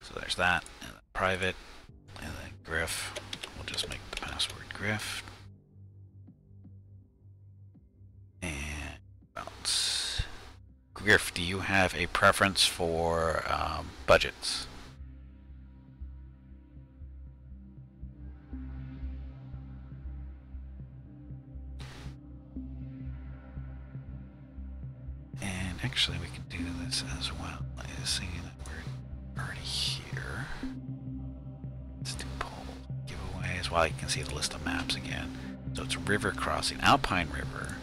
So there's that, and then private, and then Griff. We'll just make the password Griff. And bounce. Griff, do you have a preference for budgets? And actually we can do this as well. Seeing that we're already here. Let's do poll giveaways. Well, you can see the list of maps again. So it's river crossing, Alpine River.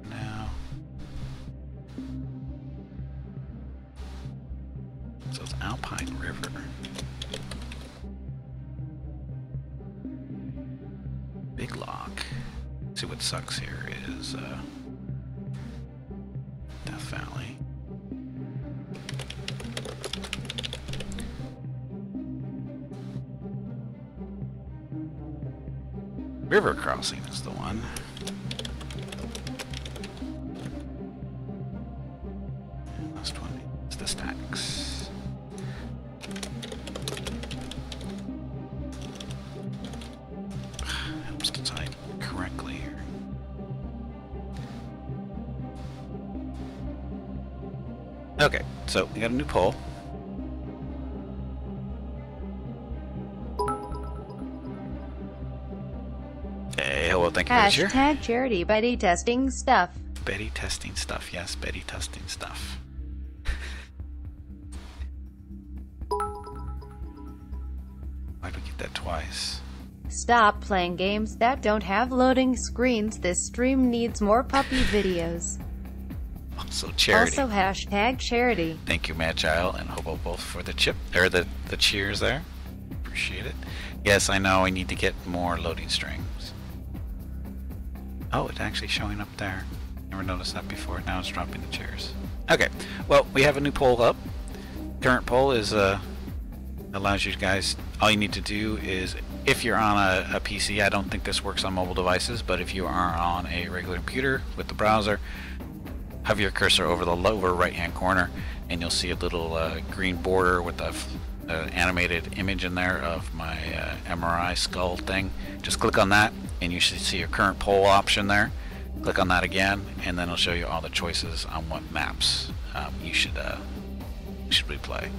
Now. So it's Alpine River. Big Lock. See what sucks here is Death Valley. River Crossing is the one. And last one is the stacks. Helps to type correctly here. Okay, so we got a new poll. Hey, hello, thank you for the cheer. Hashtag charity Betty testing stuff. Betty testing stuff, yes, Betty testing stuff. Why'd we get that twice? Stop playing games that don't have loading screens. This stream needs more puppy videos. Also charity. Also hashtag charity. Thank you, Mad Child and Hobo both for the chip or the cheers there. Appreciate it. Yes, I know I need to get more loading strings. Oh, it's actually showing up there. Never noticed that before. Now it's dropping the cheers. Okay, well, we have a new poll up. Current poll is allows you guys. All you need to do is, if you're on a PC, I don't think this works on mobile devices, but if you are on a regular computer with the browser, hover your cursor over the lower right hand corner and you'll see a little green border with a animated image in there of my MRI skull thing. Just click on that and you should see your current poll option there. Click on that again and then it'll show you all the choices on what maps you should replay.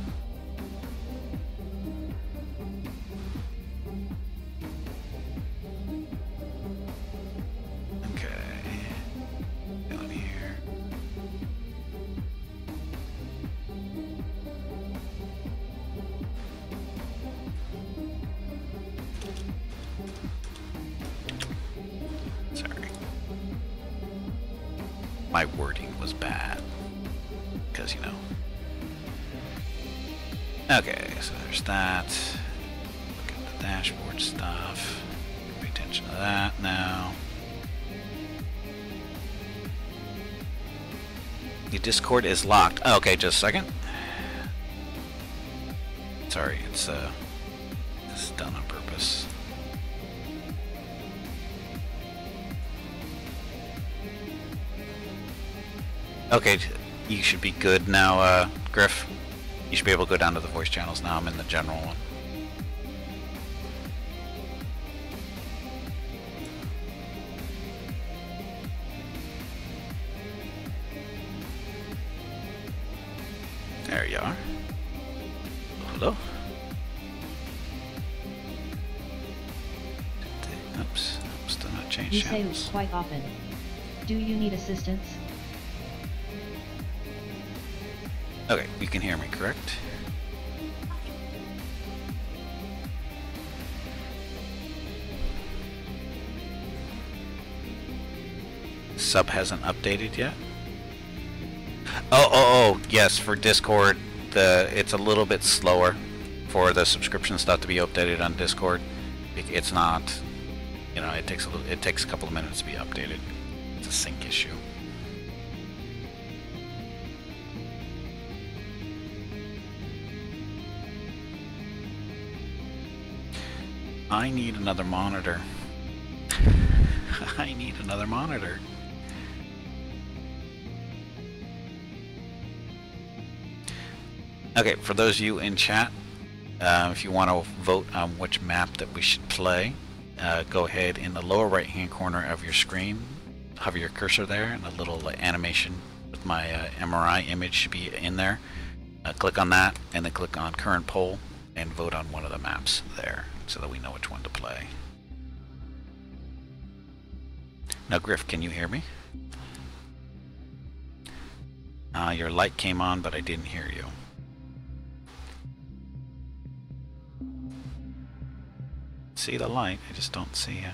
My wording was bad, because, you know. Okay, so there's that. Look at the dashboard stuff. Pay attention to that now. The Discord is locked. Oh, okay, just a second. Sorry, it's done on purpose. Okay, you should be good now, Griff. You should be able to go down to the voice channels now. I'm in the general one. There you are. Hello? Oops, I'm still not changed. You say this quite often. Do you need assistance? Okay, you can hear me, correct? Sub hasn't updated yet? Oh, yes, for Discord, it's a little bit slower for the subscription stuff to be updated on Discord. It's not, you know, it takes a couple of minutes to be updated. It's a sync issue. I need another monitor. I need another monitor. Okay, for those of you in chat, if you want to vote on which map that we should play, go ahead in the lower right hand corner of your screen, hover your cursor there, and a little animation with my MRI image should be in there. Click on that, and then click on current poll, and vote on one of the maps there, so that we know which one to play. Now, Griff, can you hear me? Your light came on, but I didn't hear you. See the light, I just don't see you.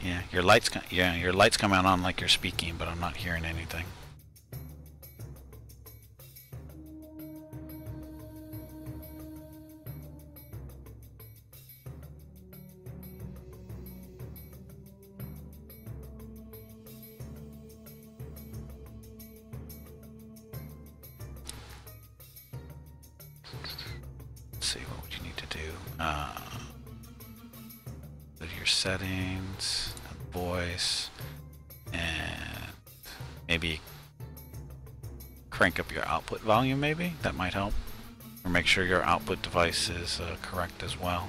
Yeah, your light's coming on like you're speaking, but I'm not hearing anything. Let's see, what would you need to do? Go to your settings, voice, and maybe crank up your output volume, maybe? That might help. Or make sure your output device is correct as well.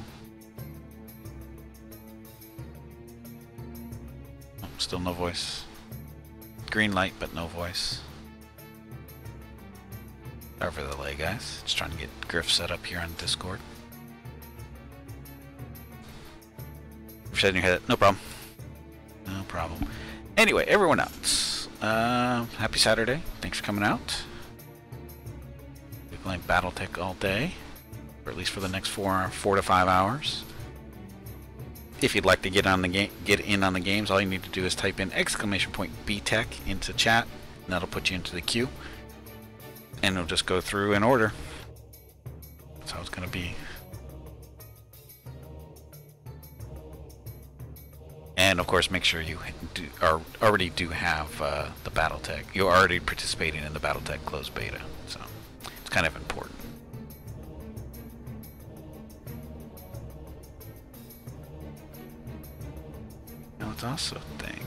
Oh, still no voice. Green light, but no voice. Sorry for the delay, guys. Just trying to get Griff set up here on Discord. Shaking your head. No problem. No problem. Anyway, everyone else. Happy Saturday. Thanks for coming out. We're playing BattleTech all day. Or at least for the next 4 to 5 hours. If you'd like to get in on the games, all you need to do is type in !BTech into chat, and that'll put you into the queue. And it'll just go through in order. That's how it's going to be. And of course, make sure you already do have the BattleTech. You're already participating in the BattleTech closed beta, so it's kind of important. Now, it's also a thing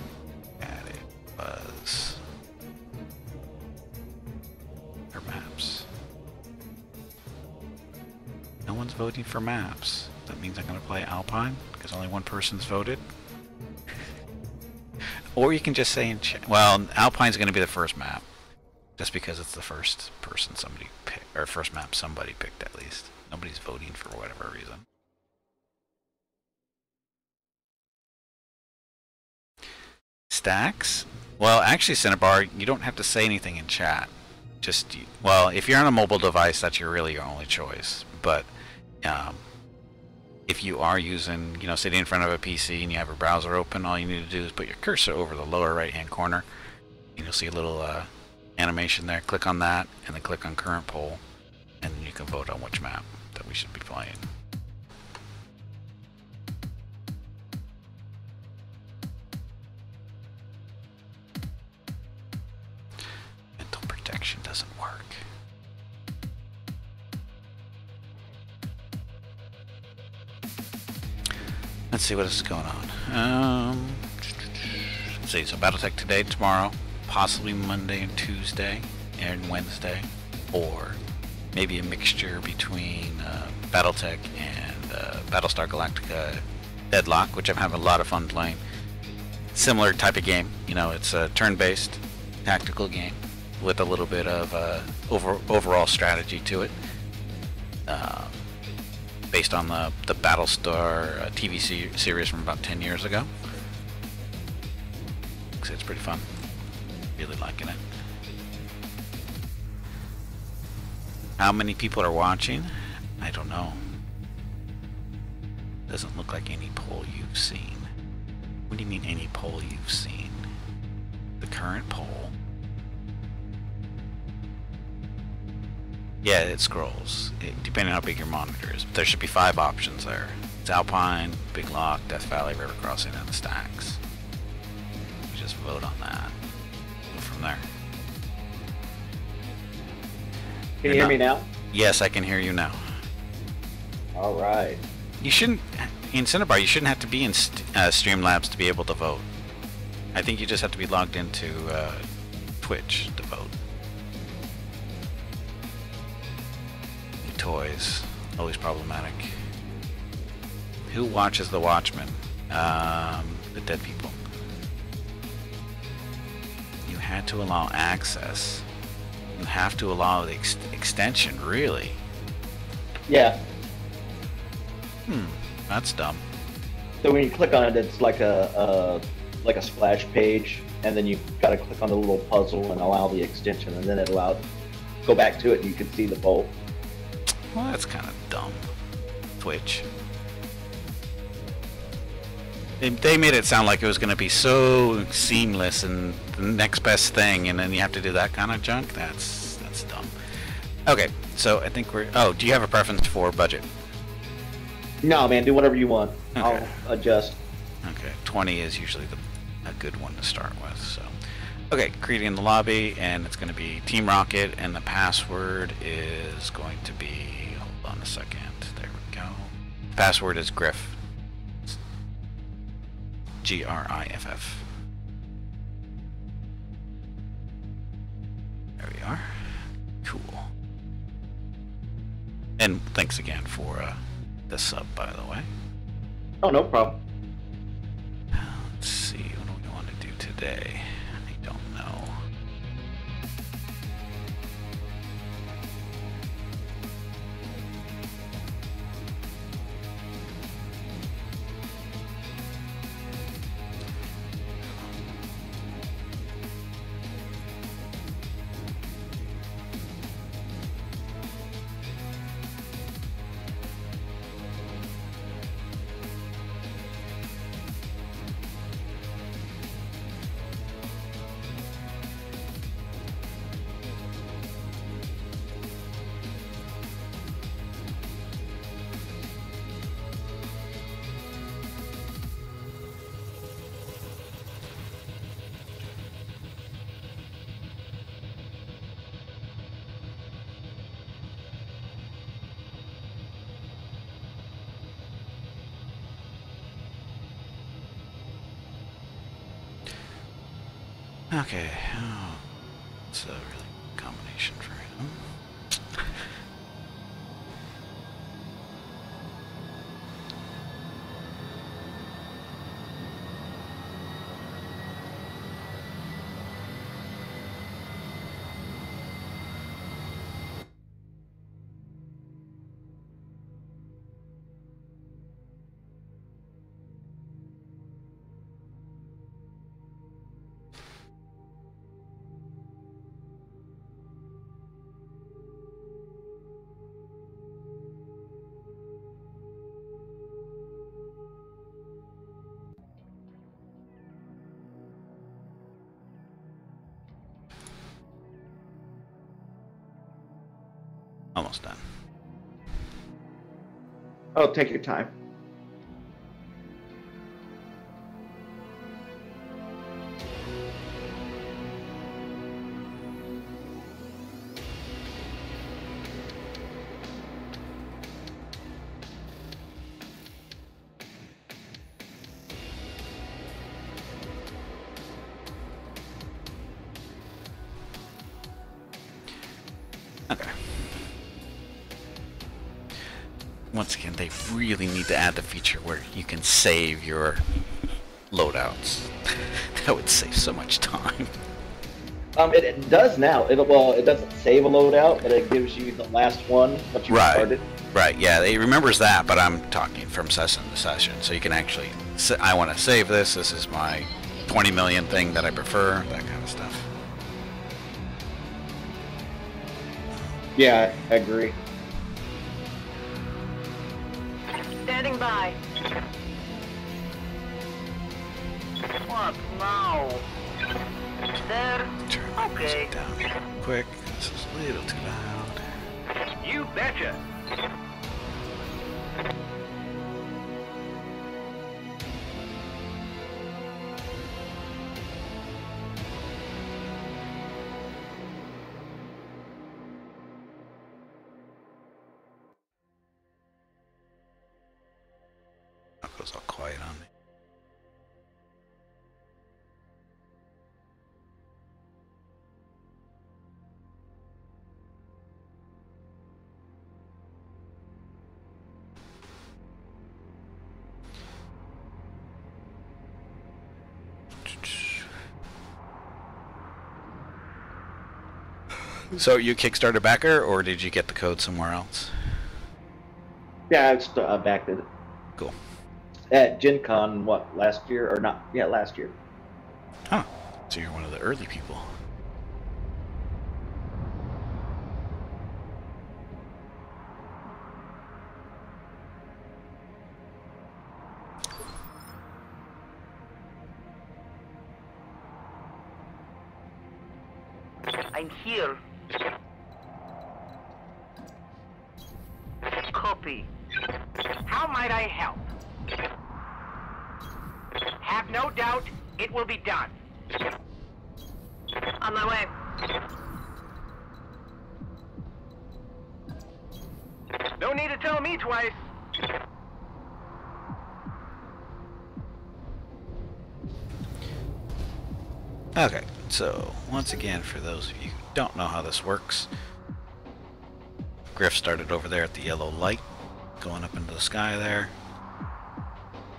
added was for maps. No one's voting for maps. That means I'm going to play Alpine because only one person's voted. Or you can just say in chat. Well, Alpine's going to be the first map, just because it's the first person somebody picked, or first map somebody picked at least. Nobody's voting for whatever reason. Stacks? Well, actually, Cinnabar, you don't have to say anything in chat. Just, well, if you're on a mobile device, that's really your only choice. But if you are using, sitting in front of a PC and you have a browser open, all you need to do is put your cursor over the lower right-hand corner. And you'll see a little animation there. Click on that, and then click on current poll, and then you can vote on which map that we should be playing. Mental protection doesn't work. Let's see what is going on. Let's see, so BattleTech today, tomorrow, possibly Monday and Tuesday, and Wednesday, or maybe a mixture between BattleTech and Battlestar Galactica Deadlock, which I'm having a lot of fun playing. Similar type of game, it's a turn-based tactical game with a little bit of overall strategy to it. Based on the Battlestar TV series from about 10 years ago. So it's pretty fun. Really liking it. How many people are watching? I don't know. Doesn't look like any poll you've seen. What do you mean any poll you've seen? The current poll. Yeah, it scrolls, depending on how big your monitor is. But there should be 5 options there. It's Alpine, Big Lock, Death Valley, River Crossing, and the Stacks. You just vote on that. Go from there. Can you hear me now? Yes, I can hear you now. All right. You shouldn't, in Cinnabar, you shouldn't have to be in Streamlabs to be able to vote. I think you just have to be logged into Twitch to vote. Toys, always problematic. Who watches The Watchmen? The dead people. You had to allow access. You have to allow the extension, really? Yeah. That's dumb. So when you click on it, it's like a splash page, and then you got to click on the little puzzle and allow the extension, and then it allows go back to it, and you can see the poll. Well, that's kind of dumb. Twitch. They made it sound like it was going to be so seamless and the next best thing, and then you have to do that kind of junk. That's dumb. Okay, so I think we're. Oh, do you have a preference for budget? No, man, do whatever you want. Okay. I'll adjust. Okay, 20 is usually a good one to start with. So, okay, creating the lobby, and it's going to be Team Rocket, and the password is going to be. Hold on a second. There we go. Password is Griff. Griff. There we are. Cool. And thanks again for the sub, by the way. Oh, no problem. Let's see, what do we want to do today? I don't know. Okay, oh, it's a really good combination for him. Almost done. Oh, take your time. Okay. Once again, they really need to add the feature where you can save your loadouts. That would save so much time. It does now. It doesn't save a loadout, but it gives you the last one that you started. Right, yeah, it remembers that, but I'm talking from session to session, so you can actually say, I want to save this, this is my 20 million thing that I prefer, that kind of stuff. Yeah, I agree. Standing by. What now? There. Turn my Okay. music down quick, this is a little too loud. You betcha. That goes all quiet on me. So you Kickstarter backer, or did you get the code somewhere else? Yeah, I just backed it Cool. at Gen Con, what, last year? Or not? Yeah, last year. Huh. So you're one of the early people. I'm here. Copy. How might I help? Have no doubt it will be done. On my way. No need to tell me twice. Okay, so once again, for those of you who don't know how this works, Griff started over there at the yellow light, going up into the sky there,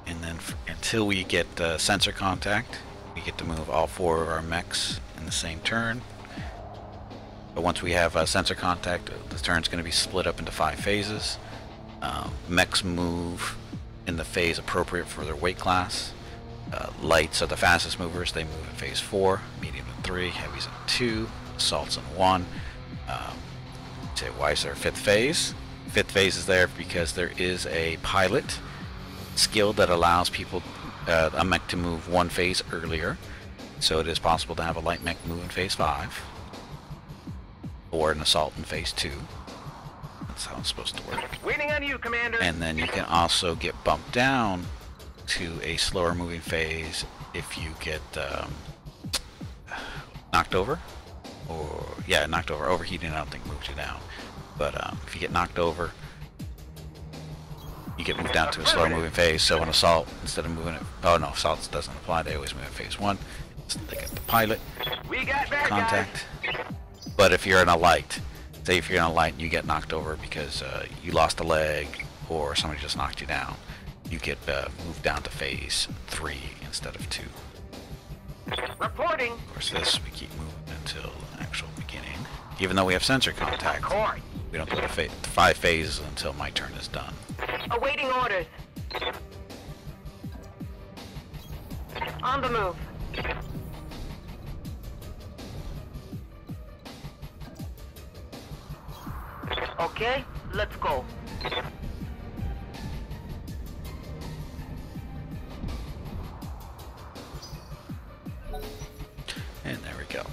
and then until we get sensor contact, we get to move all 4 of our mechs in the same turn. But once we have sensor contact, the turn's going to be split up into 5 phases. Mechs move in the phase appropriate for their weight class. Lights are the fastest movers. They move in phase 4, medium in 3, heavies in 2, assaults in 1. Say, why is there a 5th phase? 5th phase is there because there is a pilot skill that allows people, a mech to move 1 phase earlier. So it is possible to have a light mech move in phase 5, or an assault in phase 2. That's how it's supposed to work. Waiting on you, Commander. And then you can also get bumped down to a slower moving phase if you get knocked over, or knocked over. Overheating I don't think moves you down, but if you get knocked over, you get moved down to a slower moving phase. So an assault, instead of moving it, oh no, assaults doesn't apply, they always move in phase 1. So they get the pilot We got bad contact. But if you're in a light, say if you're in a light and you get knocked over because you lost a leg or somebody just knocked you down, you get moved down to phase 3 instead of 2. guys. Reporting. Of course, this we keep moving until the actual beginning. Even though we have sensor contact, Court. we don't go to 5 phases until my turn is done. Awaiting orders. On the move. Okay, let's go. And there we go.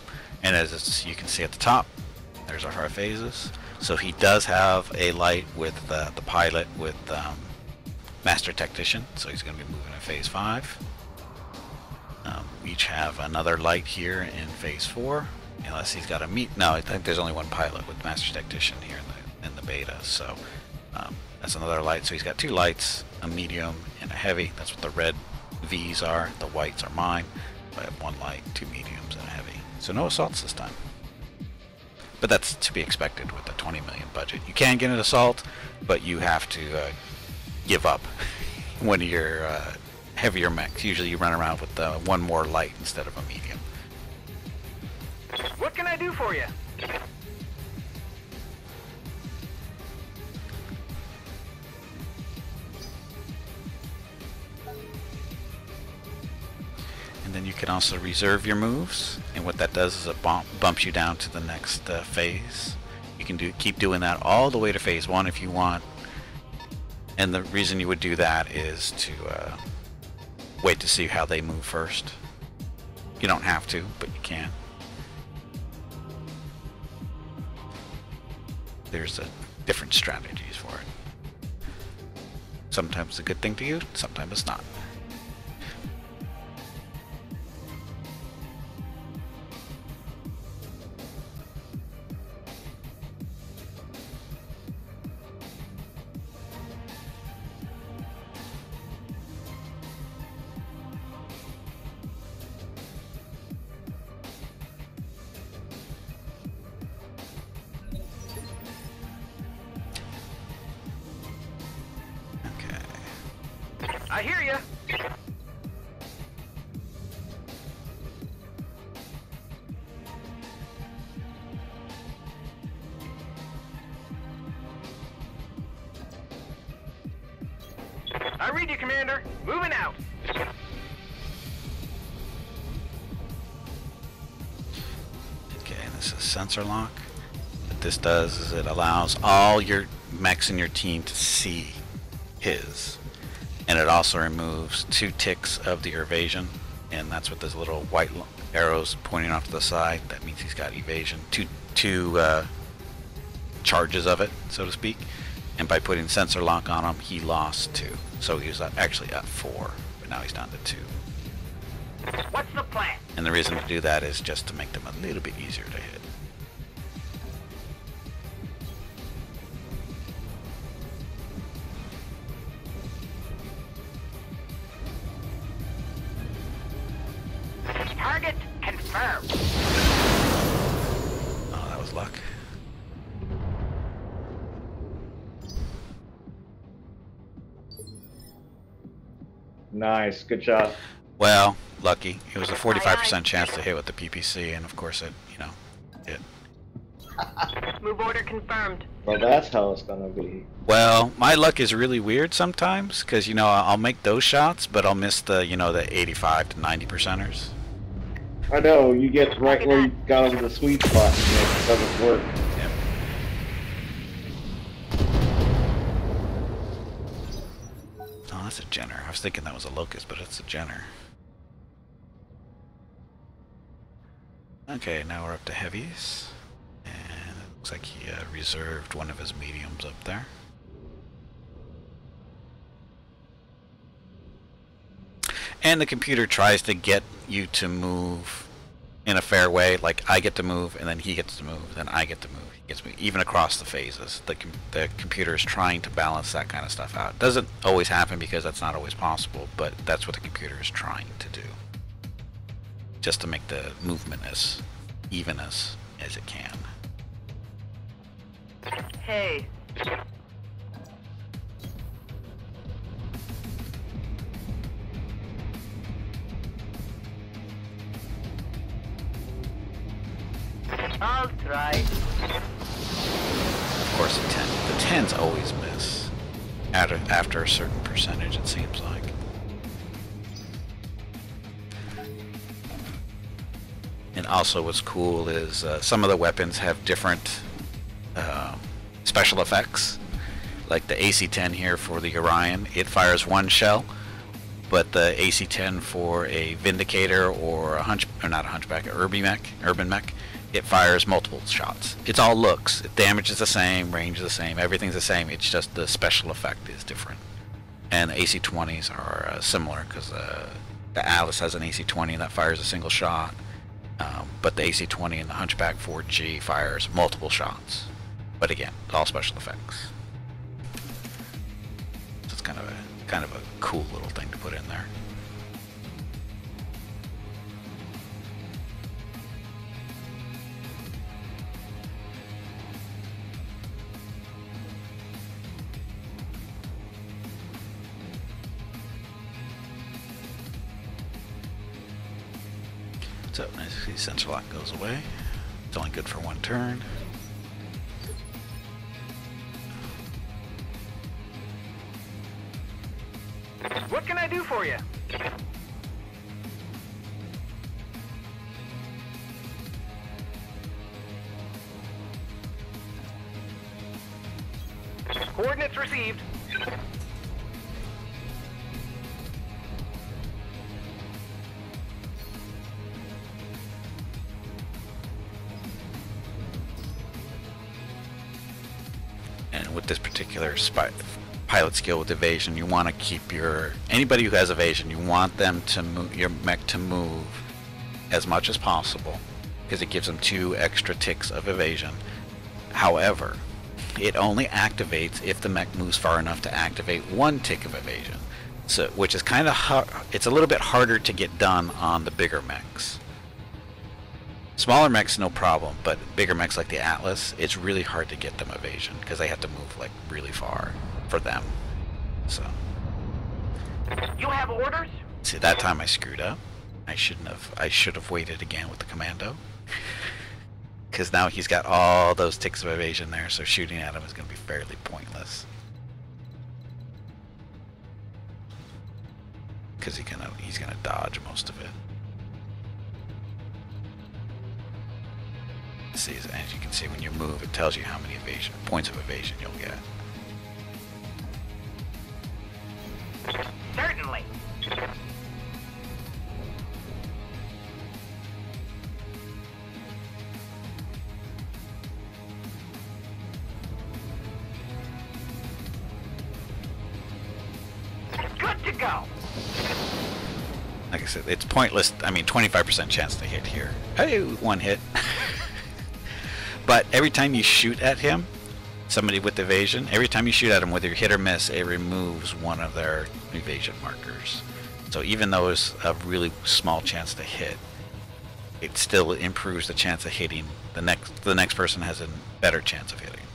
And as you can see at the top, there's our 5 phases. So he does have a light with the pilot with Master Technician, so he's going to be moving in phase 5. We each have another light here in phase 4, unless he's got a no, I think there's only one pilot with Master Technician here in the beta, so that's another light. So he's got 2 lights, a medium and a heavy. That's what the red V's are. The whites are mine. I have 1 light, 2 mediums, and a heavy. So no assaults this time. But that's to be expected with a 20 million budget. You can get an assault, but you have to give up one of your heavier mechs. Usually you run around with 1 more light instead of a medium. What can I do for you? And then you can also reserve your moves, and what that does is it bumps you down to the next phase. You can keep doing that all the way to phase 1 if you want, and the reason you would do that is to wait to see how they move first. You don't have to, but you can. There's different strategies for it. Sometimes it's a good thing to use, sometimes it's not. I hear ya. read you, Commander. Moving out. Okay, this is sensor lock. What this does is it allows all your mechs in your team to see his. And it also removes 2 ticks of the evasion. And that's what those little white arrows pointing off to the side. That means he's got evasion. Two charges of it, so to speak. And by putting sensor lock on him, he lost 2. So he was actually at 4, but now he's down to 2. What's the plan? And the reason to do that is just to make them a little bit easier to hit. Target confirmed. Oh, that was luck. Nice, good job. Well, lucky. It was a 45% chance to hit with the PPC, and of course it, hit. Move order confirmed. Well, that's how it's gonna be. Well, my luck is really weird sometimes, because, I'll make those shots, but I'll miss the, the 85 to 90 percenters. I know, you get right where you got over the sweet spot and it doesn't work. Yep. Oh, that's a Jenner. I was thinking that was a Locust, but it's a Jenner. Okay, now we're up to heavies. And it looks like he reserved one of his mediums up there. And the computer tries to get you to move in a fair way. Like, I get to move, and then he gets to move, then I get to move. He gets to move, even across the phases. The computer is trying to balance that kind of stuff out. It doesn't always happen because that's not always possible, but that's what the computer is trying to do. Just to make the movement as even as it can. Hey. I'll try. Of course, the 10s always miss after a certain percentage, it seems like. And also what's cool is some of the weapons have different special effects. Like the AC-10 here for the Orion, it fires 1 shell, but the AC-10 for a Vindicator or not a Hunchback, Urban Mech, it fires multiple shots. It's all looks. Damage is the same, range is the same, everything's the same. It's just the special effect is different. And the AC-20s are similar because the Atlas has an AC-20 that fires a single shot, but the AC-20 and the Hunchback 4G fires multiple shots. But again, all special effects. So it's kind of a cool little thing to put in there. So nice to see sensor lock goes away. It's only good for 1 turn. What can I do for you? Coordinates received. And with this particular pilot skill with evasion, you want to keep anybody who has evasion, you want them to move your mech to move as much as possible because it gives them 2 extra ticks of evasion. However, it only activates if the mech moves far enough to activate 1 tick of evasion. So, which is kind of hard. It's a little bit harder to get done on the bigger mechs. Smaller mechs, no problem, but bigger mechs like the Atlas, it's really hard to get them evasion because they have to move like really far for them. So, You have orders? see, that time I screwed up. I should have waited again with the commando. Because now he's got all those ticks of evasion there, so shooting at him is going to be fairly pointless. because he's gonna dodge most of it. See, as you can see, when you move, it tells you how many points of evasion you'll get. Certainly. Good to go. Like I said, it's pointless. I mean, 25% chance to hit here. Hey, one hit. But every time you shoot at him, somebody with evasion, every time you shoot at them, whether you hit or miss, it removes one of their evasion markers. So even though it's a really small chance to hit, it still improves the chance of hitting. The next person has a better chance of hitting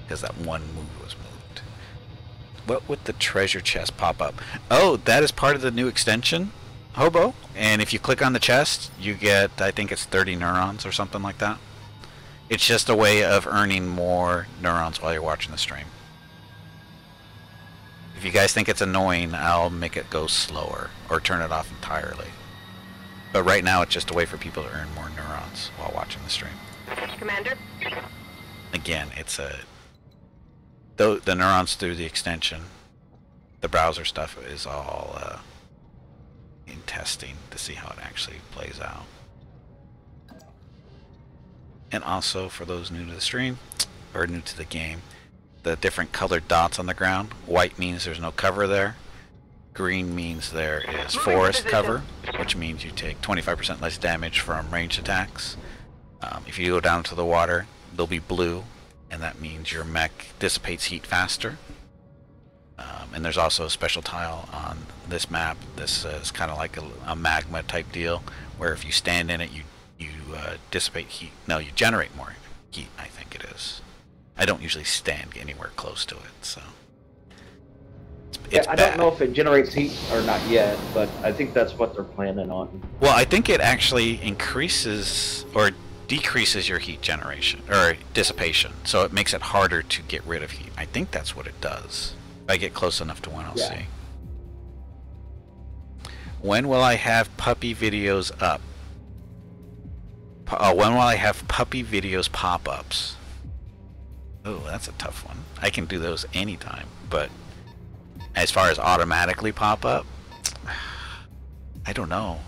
because that one move was moved. What would the treasure chest pop up? Oh, that is part of the new extension, Hobo. And if you click on the chest, you get, I think it's 30 neurons or something like that. It's just a way of earning more neurons while you're watching the stream. If you guys think it's annoying, I'll make it go slower or turn it off entirely. But right now it's just a way for people to earn more neurons while watching the stream. Commander? Again, it's the neurons through the extension. The browser stuff is all in testing to see how it actually plays out. And also, for those new to the stream, or new to the game, the different colored dots on the ground. White means there's no cover there. Green means there is forest cover, which means you take 25% less damage from ranged attacks. If you go down to the water, they'll be blue, and that means your mech dissipates heat faster. And there's also a special tile on this map. This is kind of like a magma type deal, where if you stand in it, you dissipate heat. No, you generate more heat, I think it is. I don't usually stand anywhere close to it, so it's I bad. don't know if it generates heat or not yet, but I think that's what they're planning on. Well, I think it actually increases or decreases your heat generation or dissipation, so it makes it harder to get rid of heat. I think that's what it does. If I get close enough to one, I'll see. When will I have puppy videos up? When will I have puppy videos pop-ups? Oh, that's a tough one. I can do those anytime, but as far as automatically pop up, I don't know.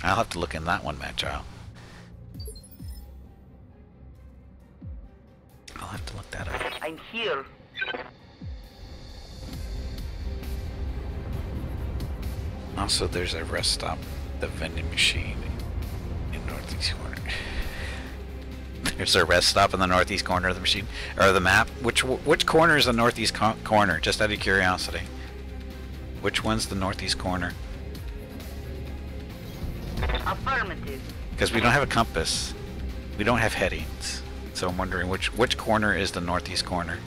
I'll have to look in that one, Matt Child. I'll have to look that up. I'm here. Also, there's a rest stop, the vending machine in northeast corner. There's a rest stop in the northeast corner of the machine, or the map. Which corner is the northeast corner? Just out of curiosity. Which one's the northeast corner? Affirmative. Because we don't have a compass. We don't have headings. So I'm wondering which corner is the northeast corner.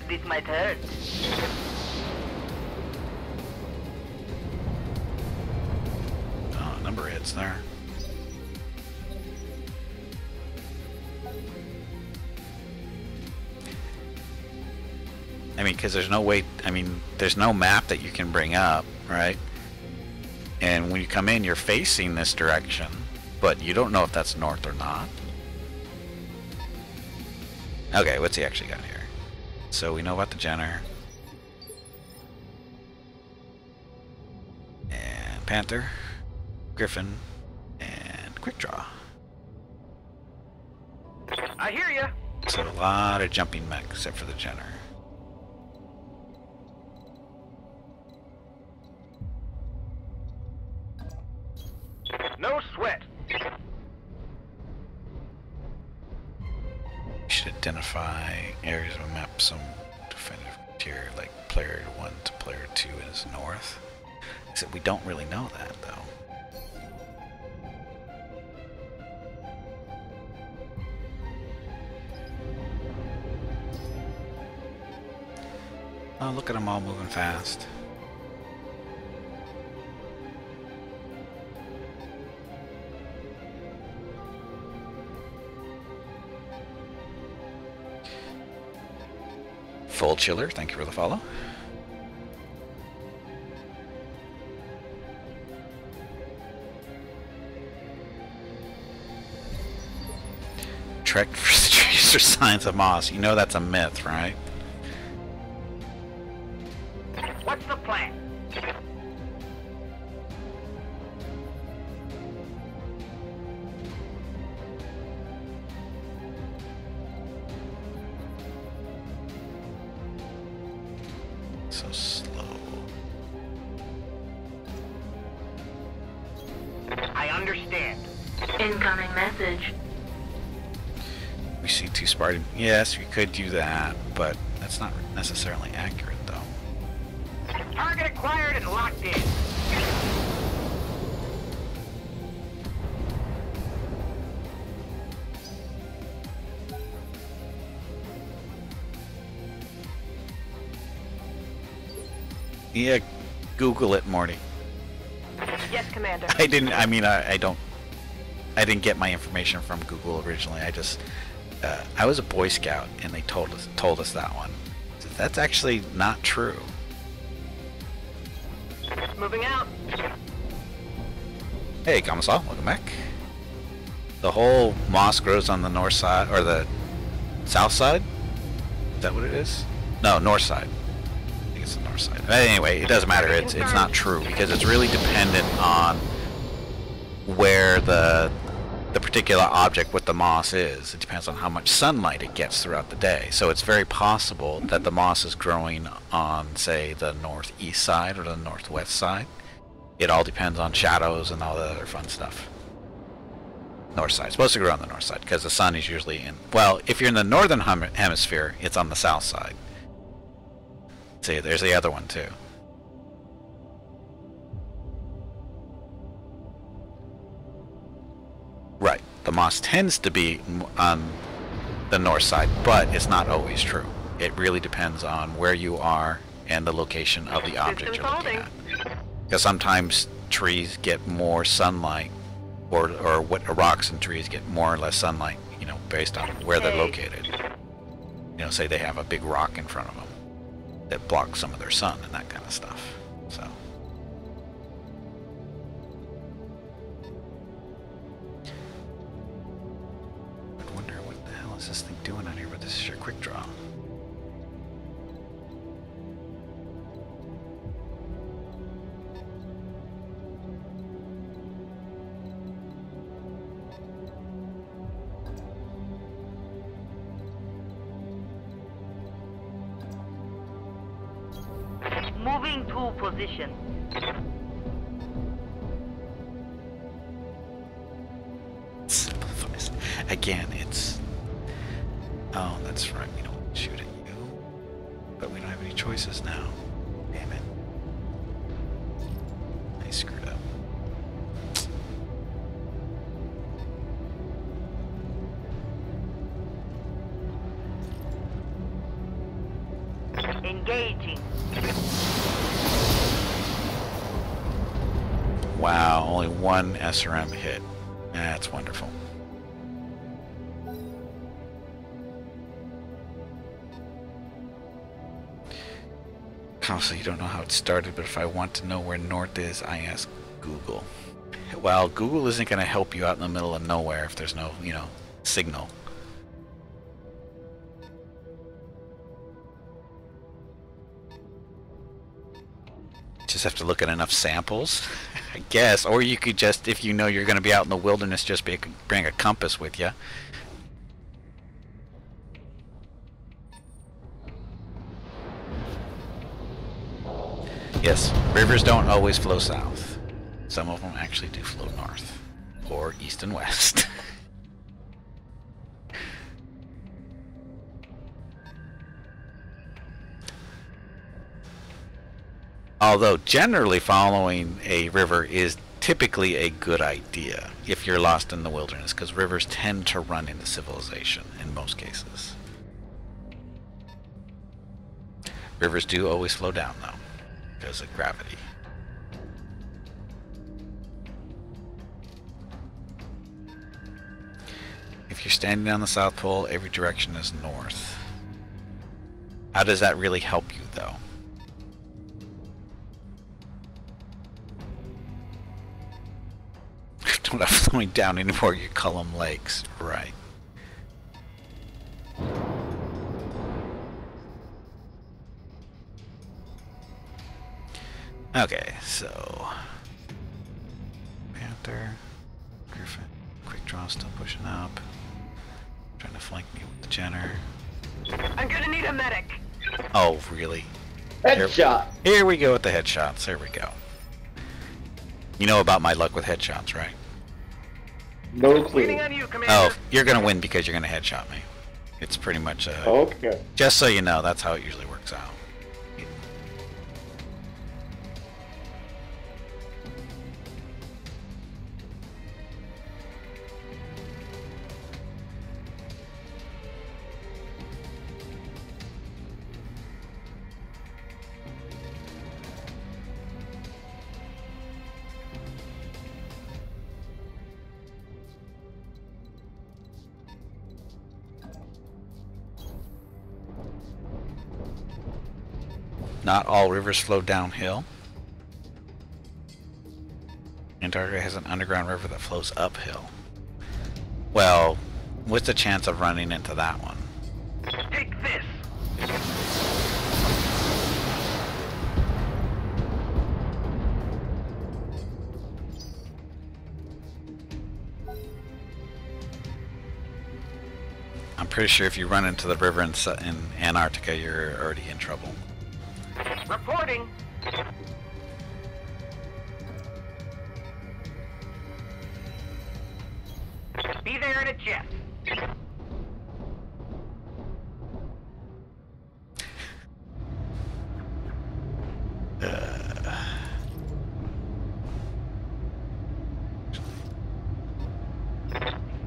This might hurt. Oh, number hits there. I mean, because there's no way, I mean, there's no map that you can bring up, right? And when you come in, you're facing this direction, but you don't know if that's north or not. Okay, what's he actually got here? So we know about the Jenner. And Panther, Griffin, and Quick Draw. I hear ya. So a lot of jumping mech, except for the Jenner. No sweat. You should identify areas of a map, some definitive criteria, like player 1 to player 2 is north. Except we don't really know that, though. Oh, look at them all moving fast. Full Chiller, thank you for the follow. trekked for the trees or signs of moss. You know that's a myth, right? What's the plan? So slow. I understand. Incoming message. We see 2 Spartan. Yes, we could do that, but that's not necessarily accurate, though. Target acquired and locked in. Yeah, Google it, Morty. Yes, Commander. I didn't. I mean, I don't. I didn't get my information from Google originally. I just. I was a Boy Scout, and they told us that one. That's actually not true. Moving out. Hey, Kamasal, welcome back. The whole moss grows on the north side or the south side. Is that what it is? No, north side. I think it's the north side. But anyway, it doesn't matter. It's not true because it's really dependent on where the particular object with the moss is. It depends on how much sunlight it gets throughout the day. So it's very possible that the moss is growing on, say, the northeast side or the northwest side. It all depends on shadows and all the other fun stuff. North side. It's supposed to grow on the north side because the sun is usually in... Well, if you're in the northern hemisphere, it's on the south side. See, there's the other one too. Right. The moss tends to be on the north side, but it's not always true. It really depends on where you are and the location of the object you're looking at. Because sometimes trees get more sunlight, or what rocks and trees get more or less sunlight, you know, based on where they're located. You know, say they have a big rock in front of them that blocks some of their sun and that kind of stuff. So. I wonder what the hell is this thing doing out here, but this is your quick draw. Moving to position. Again, it's... Oh, that's right. We don't shoot at you. But we don't have any choices now. Damn it. I screwed up. Engaging. Wow, only one SRM hit. That's wonderful. Also, you don't know how it started, but if I want to know where north is, I ask Google. Well, Google isn't going to help you out in the middle of nowhere if there's no, you know, signal. Just have to look at enough samples, I guess. Or you could just, if you know you're going to be out in the wilderness, just bring a compass with you. Yes, rivers don't always flow south. Some of them actually do flow north, or east and west. Although generally following a river is typically a good idea if you're lost in the wilderness, because rivers tend to run into civilization in most cases. Rivers do always flow down though, because of gravity. If you're standing on the South Pole, every direction is north. How does that really help you though? Don't have flowing down any more of your Cullum lakes, right? Okay, so Panther, Griffin, quick draw still pushing up. Trying to flank me with the Jenner. I'm gonna need a medic. Oh, really? Headshot. Here we go with the headshots. There we go. You know about my luck with headshots, right? No clue. Waiting on you, Commander. Oh, you're gonna win because you're gonna headshot me. It's pretty much Okay. just so you know, that's how it usually works out. Not all rivers flow downhill. Antarctica has an underground river that flows uphill. Well, what's the chance of running into that one? Take this. I'm pretty sure if you run into the river in Antarctica, you're already in trouble. Reporting. Be there in a jiff.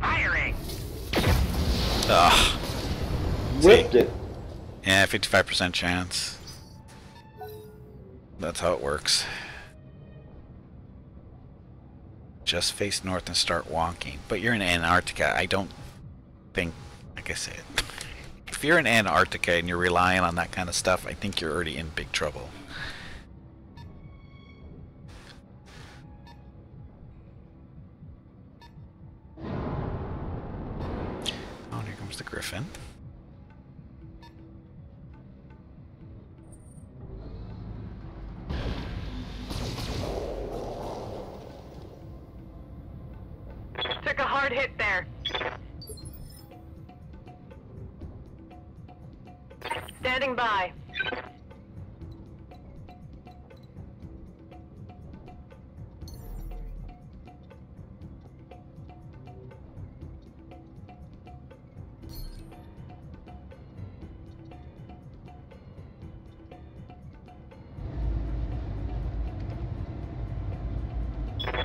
Firing. Ugh. Whipped it. Yeah, 55% chance. That's how it works. Just face north and start walking. But you're in Antarctica. I don't think, like I said, if you're in Antarctica and you're relying on that kind of stuff, I think you're already in big trouble. Oh, here comes the Griffin. Took a hard hit there. Standing by.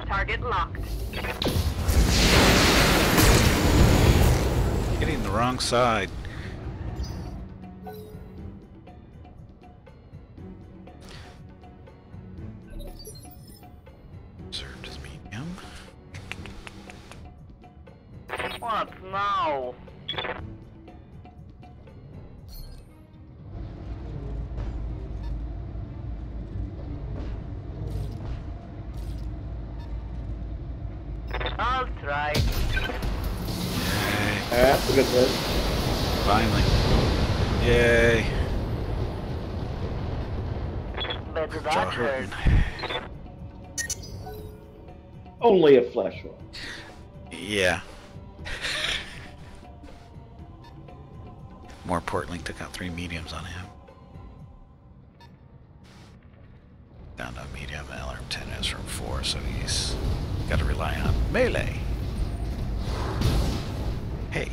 Target locked. Hitting the wrong side. Served as medium. What now? I'll try. That's a good hit. Finally. Yay. Bet Jaw that hurt. hurting. Only a flesh wound. Yeah. More importantly, took out 3 mediums on him. Down to a medium, alarm 10 is from 4, so he's got to rely on melee. Hey,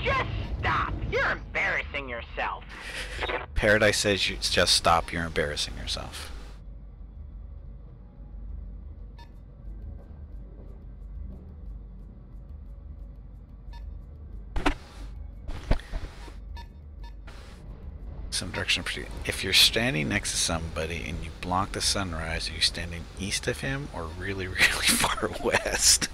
Just stop. You're embarrassing yourself. Paradise says you just stop, you're embarrassing yourself. Some direction. If you're standing next to somebody and you block the sunrise, are you standing east of him or really, really far west?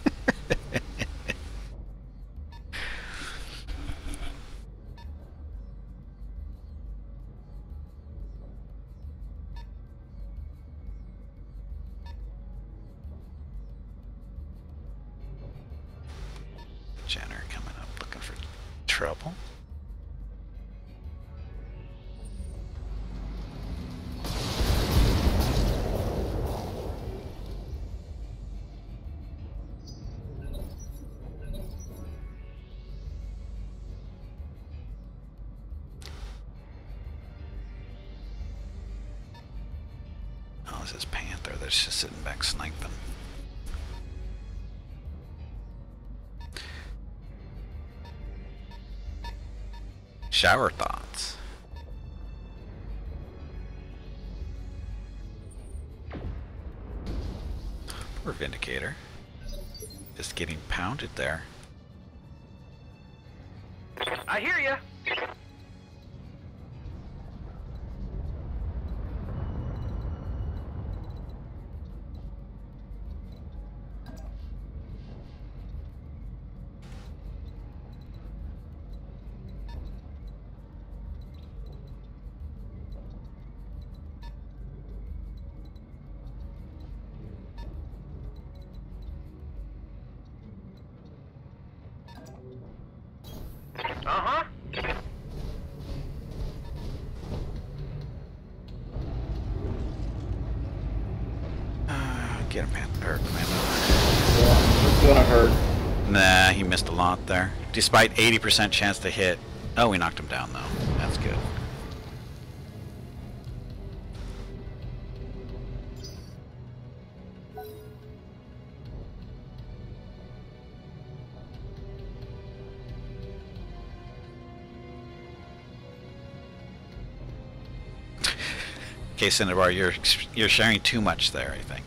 Jenner coming up looking for trouble. is this panther that's just sitting back sniping? Shower thoughts. Poor Vindicator. Just getting pounded there. I hear ya. Uh-huh. Get him, Panther. Yeah, it's gonna hurt. Nah, he missed a lot there. Despite 80% chance to hit. Oh, we knocked him down though. That's good. Okay, Cinnabar, you're sharing too much there, I think.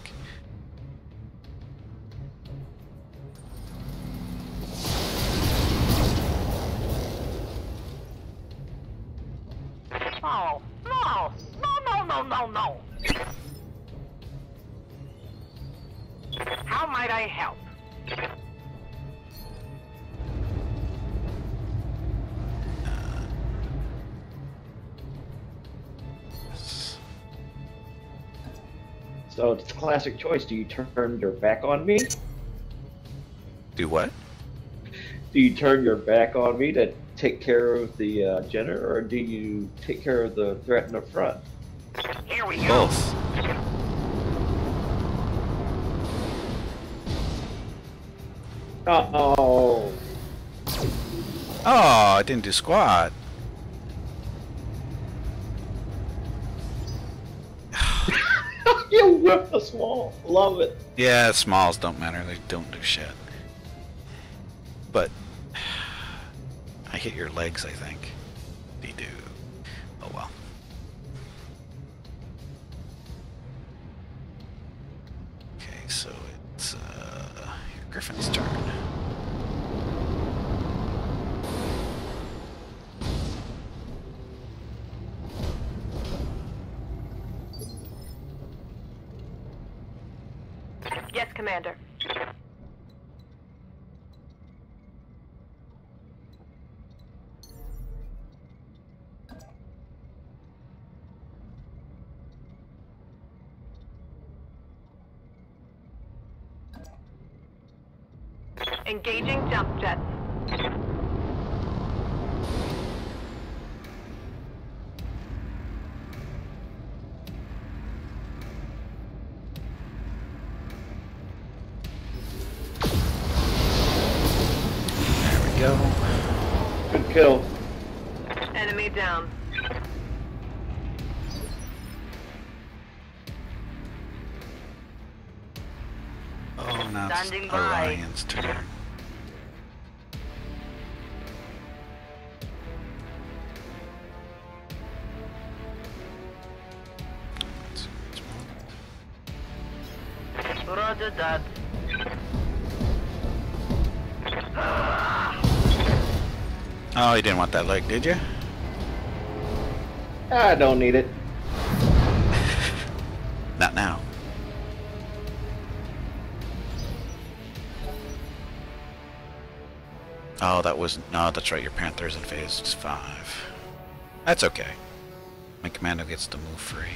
Oh, no. No. How might I help? So it's a classic choice. Do you turn your back on me? Do what? Do you turn your back on me to take care of the Jenner, or do you take care of the threat in the front? Here we go. Both. Oh, Oh, I didn't do squat. you whipped the small. Love it. Yeah, smalls don't matter. They don't do shit. But I hit your legs, I think. They do. Oh well. Okay, so it's Griffin's turn. Yes, Commander. Engaging jump jets. There we go. Good kill. Enemy down. Oh, now it's Standing by. Orion's turn. Roger that. Oh, you didn't want that leg, did you? I don't need it. Not now. Oh, that was... No, that's right, your Panther's in phase 5. That's okay. My commando gets to move free.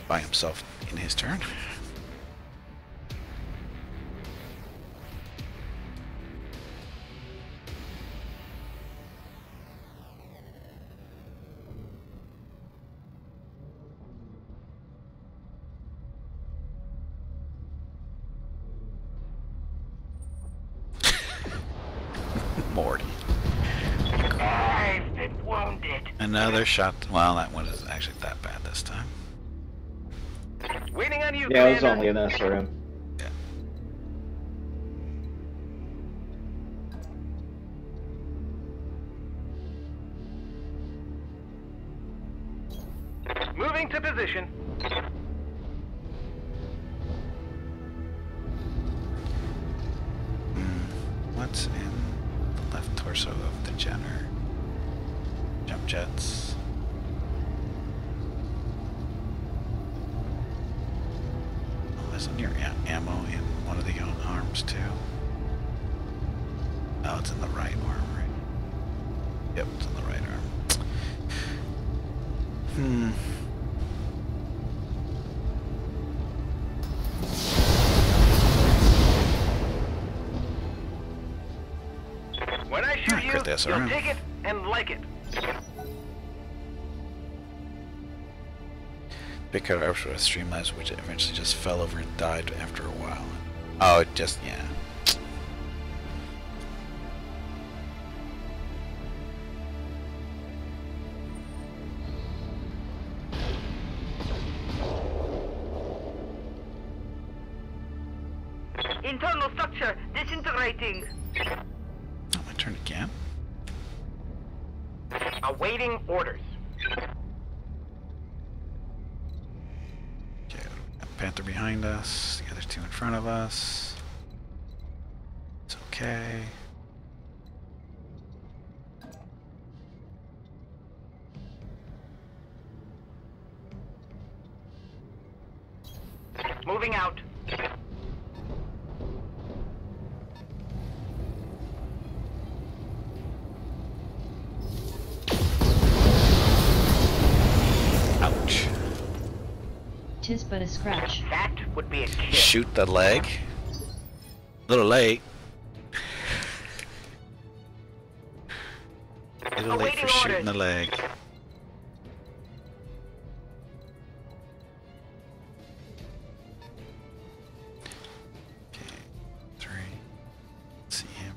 By himself in his turn. Morty. I've been wounded. Another shot. Well, that one isn't actually that bad this time. on you, Yeah, it was Commander. only an SRM. Yeah. Moving to position. What's in the left torso of the Jenner? Jump jets. Oh, isn't your ammo in one of the arms too? Oh, it's in the right arm, right? Yep, it's in the right arm. When I shoot you, crit the SRM. you'll take it and like it. Big cut of with Streamlabs, which eventually just fell over and died after a while. Oh, it just, yeah. Internal structure disintegrating. Oh, my turn again? Awaiting orders. Okay, got Panther behind us, the other two in front of us. It's okay. Moving out. Ouch. Tis but a scratch. That would be a kill. Shoot the leg. Little late. Little late for Awaiting shooting orders. the leg. Okay, 3. Let's see him.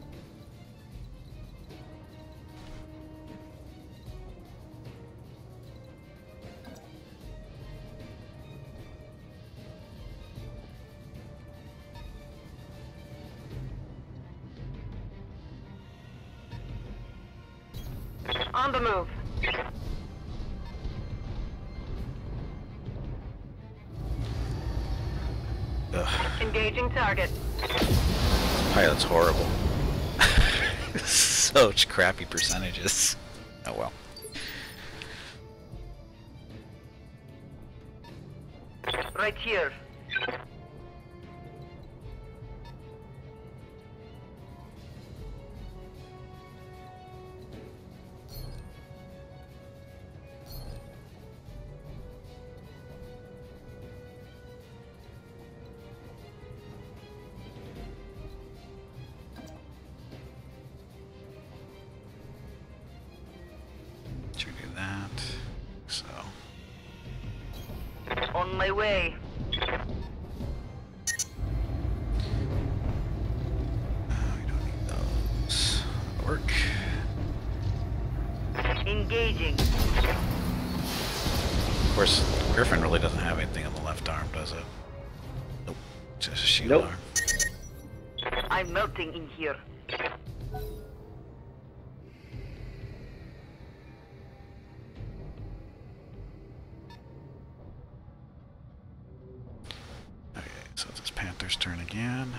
On the move. Ugh, Engaging target. pilot's horrible. Such crappy percentages. Oh well. Right here. Should we do that? So. On my way. We don't need those. That'll work. Engaging. Of course, Griffin really doesn't have anything on the left arm, does it? Nope. Just a shield Nope. arm. I'm melting in here. Okay, so it's Panther's turn again.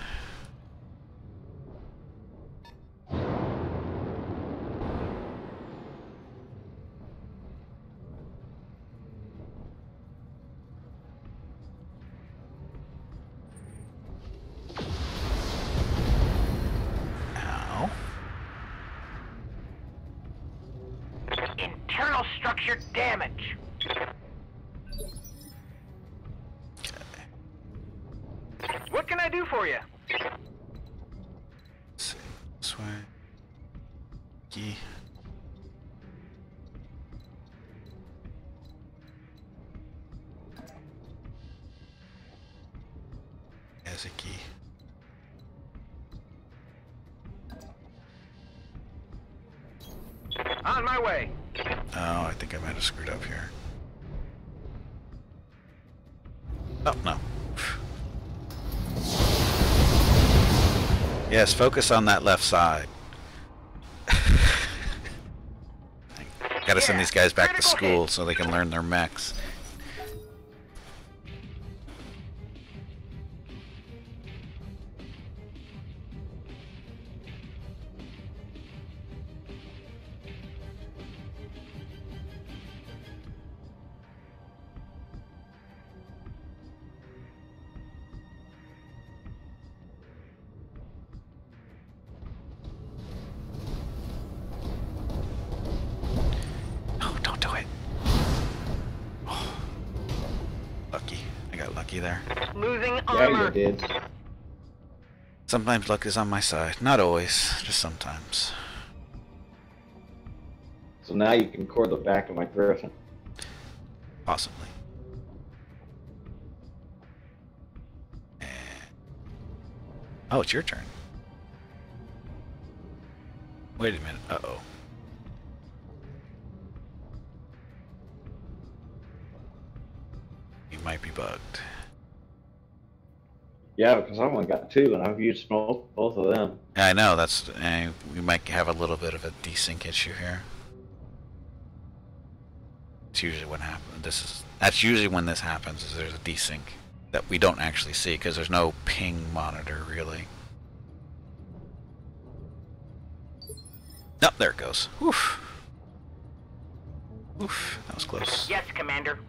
Ow. Internal structure damage. What can I do for you? Let's see. This way. Key. As a key. On my way. Oh, I think I might have screwed up here. Oh, no. Yes, focus on that left side. Gotta send these guys back to school so they can learn their mechs. There. Losing Yeah, armor. you did. Sometimes luck is on my side. Not always, just sometimes. So now you can core the back of my Griffin. Possibly. Oh, it's your turn. Wait a minute. Uh-oh. You might be bugged. Yeah, because I only got 2, and I've used both of them. Yeah, I know. That's we might have a little bit of a desync issue here. It's usually what happens. That's usually when this happens. Is there's a desync that we don't actually see because there's no ping monitor really. Oh, there it goes. Oof. Oof. That was close. Yes, Commander.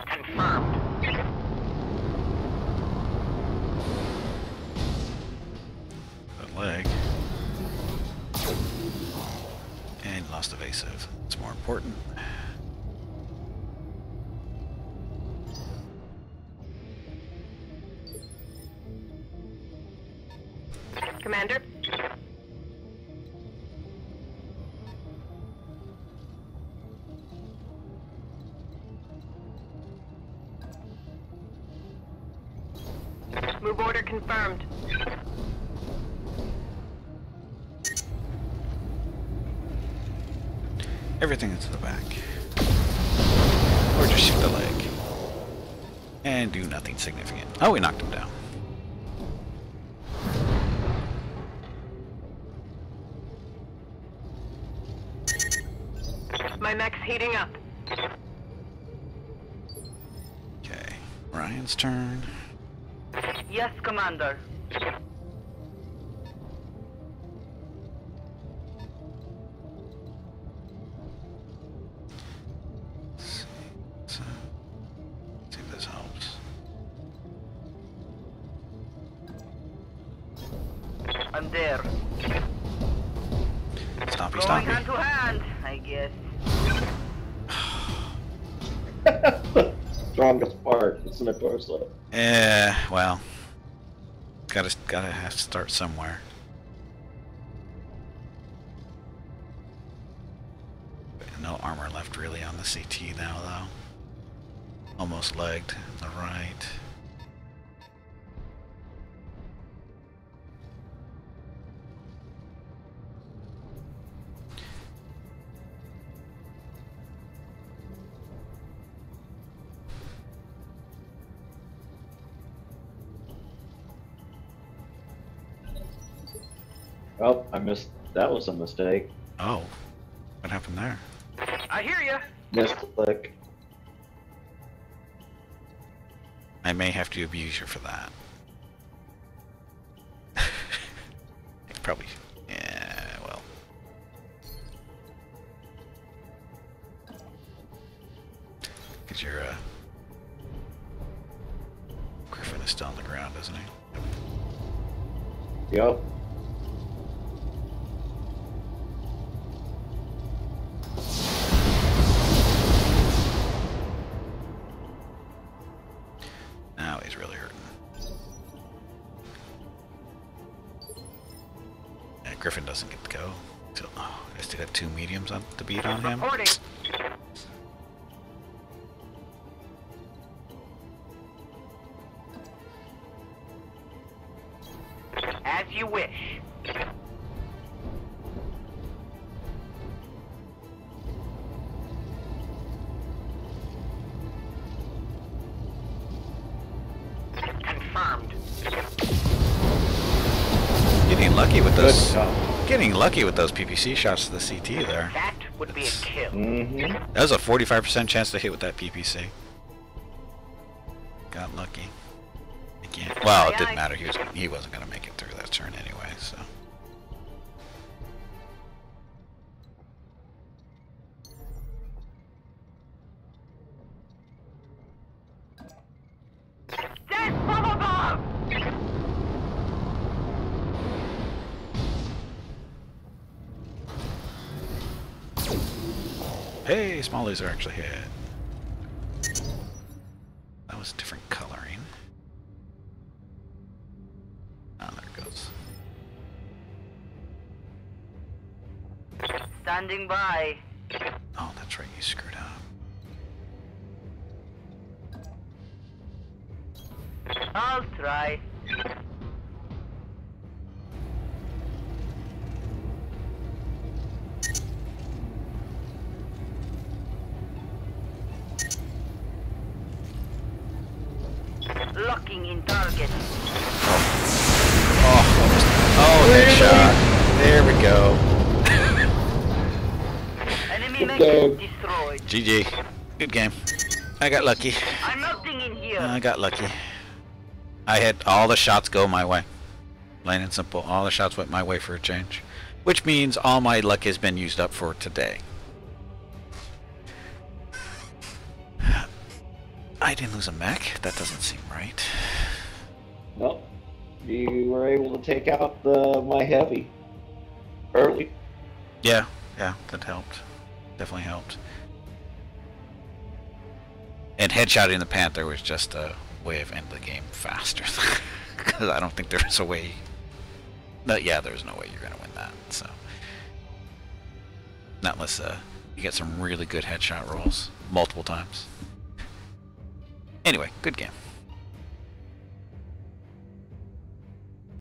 Confirmed. That leg. And lost evasive. It's more important. Commander. Move order confirmed. Everything into the back. Or just shoot the leg. And do nothing significant. Oh, we knocked him down. My mech's heating up. Okay. Ryan's turn. Yes, Commander. Let's see if this helps. I'm there. Stompy, Going stompy. hand to hand, I guess. Strongest part. It's in the torso. Well, gotta have to start somewhere. No armor left really on the CT now, though. Almost legged on the right. Oh, I missed. That was a mistake. Oh, what happened there? I hear ya. Missed click. I may have to abuse you for that. Probably. Yeah, well. Because your Griffin is still on the ground, isn't he? Yup. Now he's really hurting. Yeah, Griffin doesn't get to go. So, oh, I still got 2 mediums on to beat on him. Reporting. you wish. Confirmed. Getting lucky with Good those. job. Getting lucky with those PPC shots to the CT there. That would be a kill. Mm-hmm. That was a 45% chance to hit with that PPC. Got lucky. Again. Well, it didn't matter. He wasn't gonna make it through that turn anyway. So. Dead bubble bomb! Hey, small laser actually hit. That was different coloring. Oh, there it goes. Standing by. Oh, that's right, you screwed up. I'll try. Locking in target. Oh, headshot. There we go. Enemy Good mech game. destroyed. GG. Good game. I got lucky. I'm melting in here. I got lucky. I had all the shots go my way. Plain and simple. All the shots went my way for a change. Which means all my luck has been used up for today. I didn't lose a mech? That doesn't seem right. Well, you were able to take out my heavy early. Yeah, that helped. Definitely helped. And headshotting the Panther was just a way of ending the game faster. Because I don't think there's a way... yeah, there's no way you're going to win that, so... Not unless you get some really good headshot rolls multiple times. Anyway, good game.